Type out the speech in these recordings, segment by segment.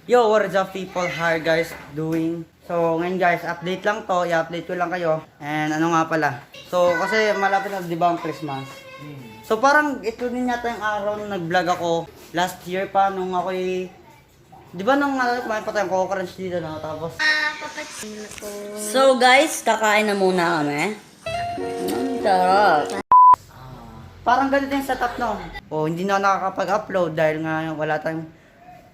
Yo, what is up people? How are you guys doing? So, ngayon guys, update lang to. I-update ko lang kayo. And ano nga pala. So, kasi malapit na, di ba, ang Christmas? So, parang ito din yata yung araw na nag-vlog ako last year pa nung ako'y... Di ba nung kumain pa tayong Coco Crunch dito na? Tapos... So guys, kakain na muna kami. Ang sarap. Parang ganito yung setup no. O, hindi na ako nakakapag-upload dahil nga wala tayong...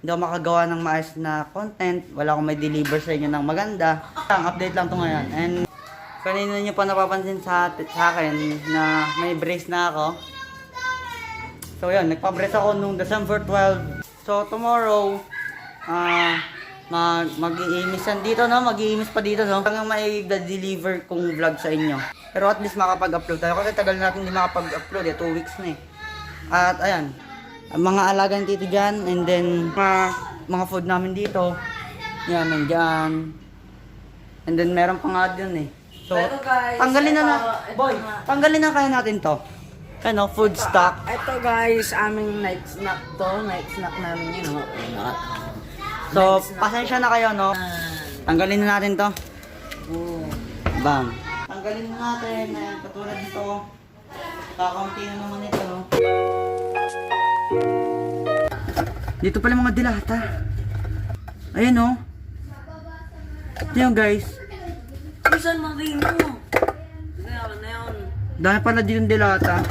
Hindi ako makagawa ng maayos na content. Wala akong may deliver sa inyo ng maganda. Ang update lang to ngayon. And kanina nyo pa napapansin sa akin na may brace na ako. So yun, nagpa-brace ako nung December 12. So tomorrow, mag-iimisan dito no, mag-iimis pa dito no. Hanggang may deliver kong vlog sa inyo. Pero at least makapag-upload tayo kasi tagal natin hindi makapag-upload 2 weeks na eh. At ayan, mga alagang dito dyan, and then mga food namin dito. Yan, nandyan. And then meron pa nga dyan eh. So, guys, tanggalin tanggalin na kaya natin to. Ano, food stock. Ito guys, aming night snack to. Night snack namin yun. So, pasensya na kayo, no? Tanggalin na natin to. Bam. Tanggalin na natin. Ayan, katulad nito. Kakaunti na naman ito, no? Dito pala mga dilata. Ayan, no? Ito yung guys. Saan marino? Meron na yun. Dahil pala dito yung dilata.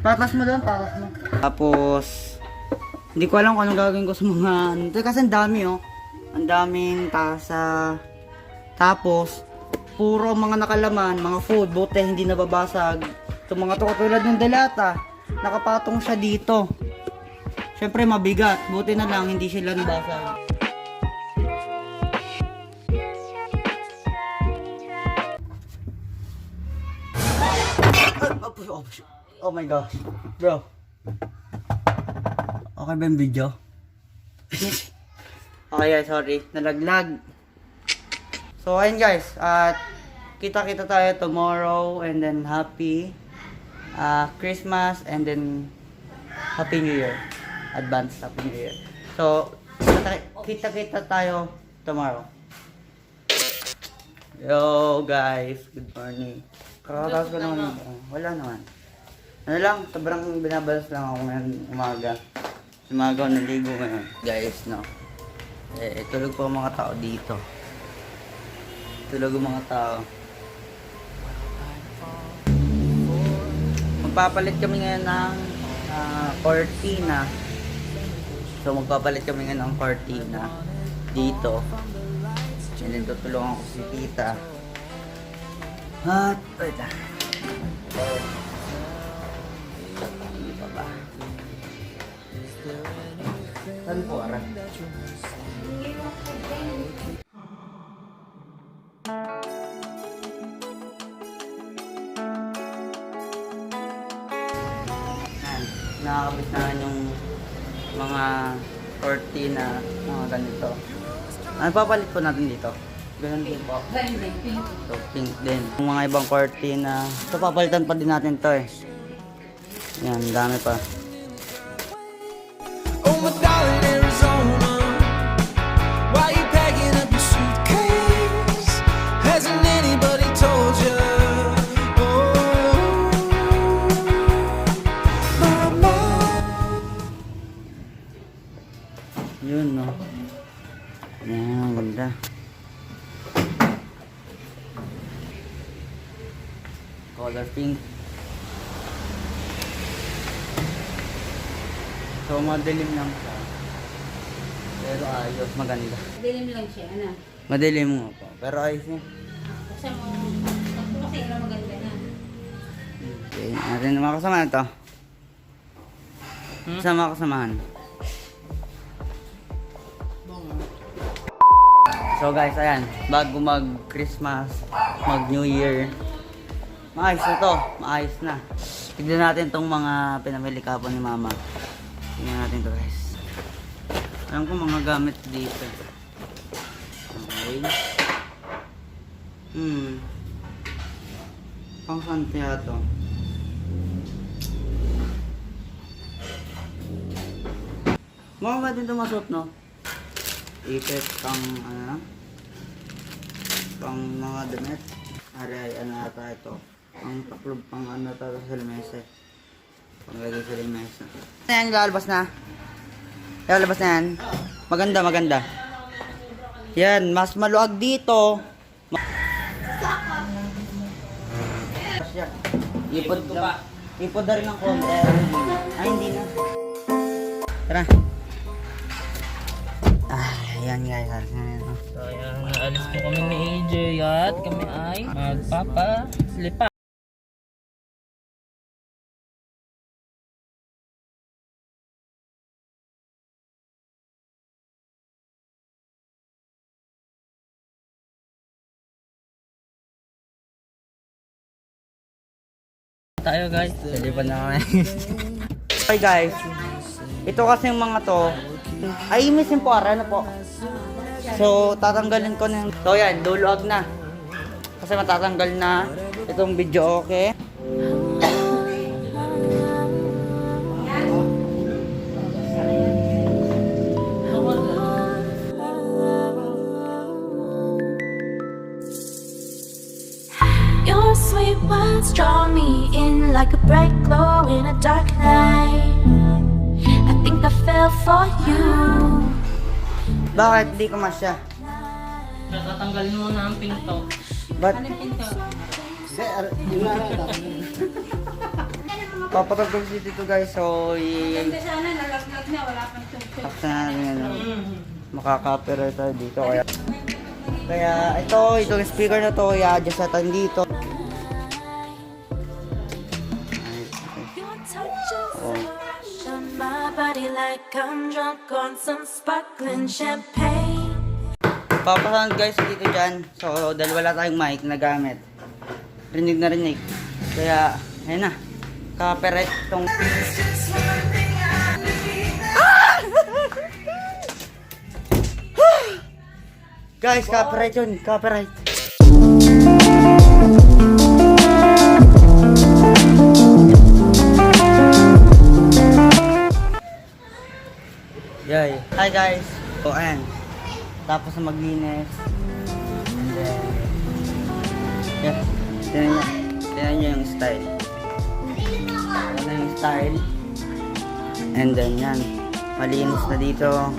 Patas mo doon, patas mo. Tapos, hindi ko alam kung anong gagawin ko sa mga... Kasi ang dami, oh. Ang daming tasa. Tapos, puro mga nakalaman, mga food, buti hindi nababasag. Itong mga to, katulad ng dilata, nakapatong siya dito. Siyempre mabigat, buti na lang hindi sila nabasag. Oh my gosh, bro. Okay ba yung video? Okay guys, sorry, nalaglag. So ayun guys, at kita-kita tayo tomorrow, and then happy Christmas, and then Happy New Year. Advance Happy New Year. So, kita-kita tayo tomorrow. Yo guys, good morning. Kakatapos ko naman. Wala naman. Ano lang, sobrang binabalas lang ako ngayon umaga. Umaga ako naligo ngayon. Guys, no. Tulog po ang mga tao dito. Tulog ang mga tao. Magpapalit kami ngayon ng cortina. So magpapalit kami ngayon ng cortina dito. And then tutulungan ko si tita. At wait lang. Hindi pa ba? Saan po aran? Nakakabit na yung mga cortina, mga ganito. Ano papalit po natin dito? Ganun din po. So, pink din. Yung mga ibang cortina. So, papalitan pa din natin to eh. Yan, dami pa. Oh my darling Arizona, why you packing up your suitcase? Hasn't anybody told you? Yun, no. Yan, ganda. Color pink. So, madilim lang siya. Pero ayos, maganda. Dilim lang siya, ano? Madilim nga po. Pero ayos niya. Kasi mo, kasi lang maganda na. Okay, natin yung mga kasamahan ito. Sama kasamahan. So guys, ayan, bago mag-Christmas, mag-New Year, maayos na to, maayos na. Tignan natin tong mga pinamili kapon ni Mama. Tignan natin to guys. Alam ko mga gamit dito. Okay. Pang saan kaya to? Mukha ba din ito masuot, no? ipit pang pang mga damit. Aray, ano ata ito? Pang taklob, pang ano ata sa lamesa. Panglagay sa lamesa. Ayan, lalabas na. Lalabas na yan. Maganda, maganda. Yan, mas maluag dito. Ipod lang. Ipod na rin ng konti. Ay, hindi na. Tara. Ayan guys. So, ayan, naalis po kami ni AJ at kami ay magpapaslipa. Tayo guys, Salipan na kami. Okay guys, ito kasi yung mga to, ay misin po, ano po. So, tatanggalin ko na. So yan, duluag na. Kasi matatanggal na itong video, okay? Your sweet words draw me in like a bright glow in a dark night. I think I fell for you. Bakit di ko masya? tatanggalin mo na ang pinto. Ba't? Papatagdag dito guys, so Sana nalaglag na, wala pang tugtog. tapos na natin makaka-copyright tayo dito kaya itong speaker na to i-adjust natin dito. Your touch is a rush on my body like I'm drunk on some sparkling champagne. Papasound guys dito dyan, so dahil wala tayong mic na gamit, rinig na rinig, kaya ayun na, copyright itong guys, copyright yun, copyright. Yay. Hi guys. So ayan. Tapos na maglinis. And then, yeah. Tingnan nyo yung style. Tingnan yung style. And then yan. Malinis na dito.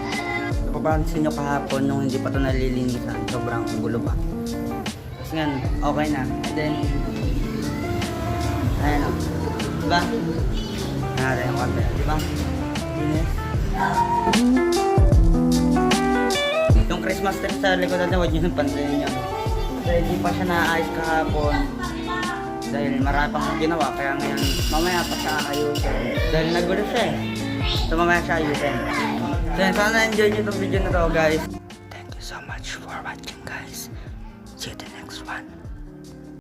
Napapansin nyo kahapon nung hindi pa ito nalilinisan. Sobrang gulo pa. Tapos nga, okay na. And then, ayan o. Diba? Nara yung kape. Diba? Linis. Yung Christmas tree sa likod natin, huwag nyo nang pansin nyo. Kasi hindi pa siya naayos kahapon. Dahil marami pang ginawa. Kaya ngayon, mamaya pa siya ayusin. Dahil nagulo siya eh. So mamaya siya ayusin. So yan, sana na-enjoy nyo itong video na to guys. Thank you so much for watching guys. See you the next one.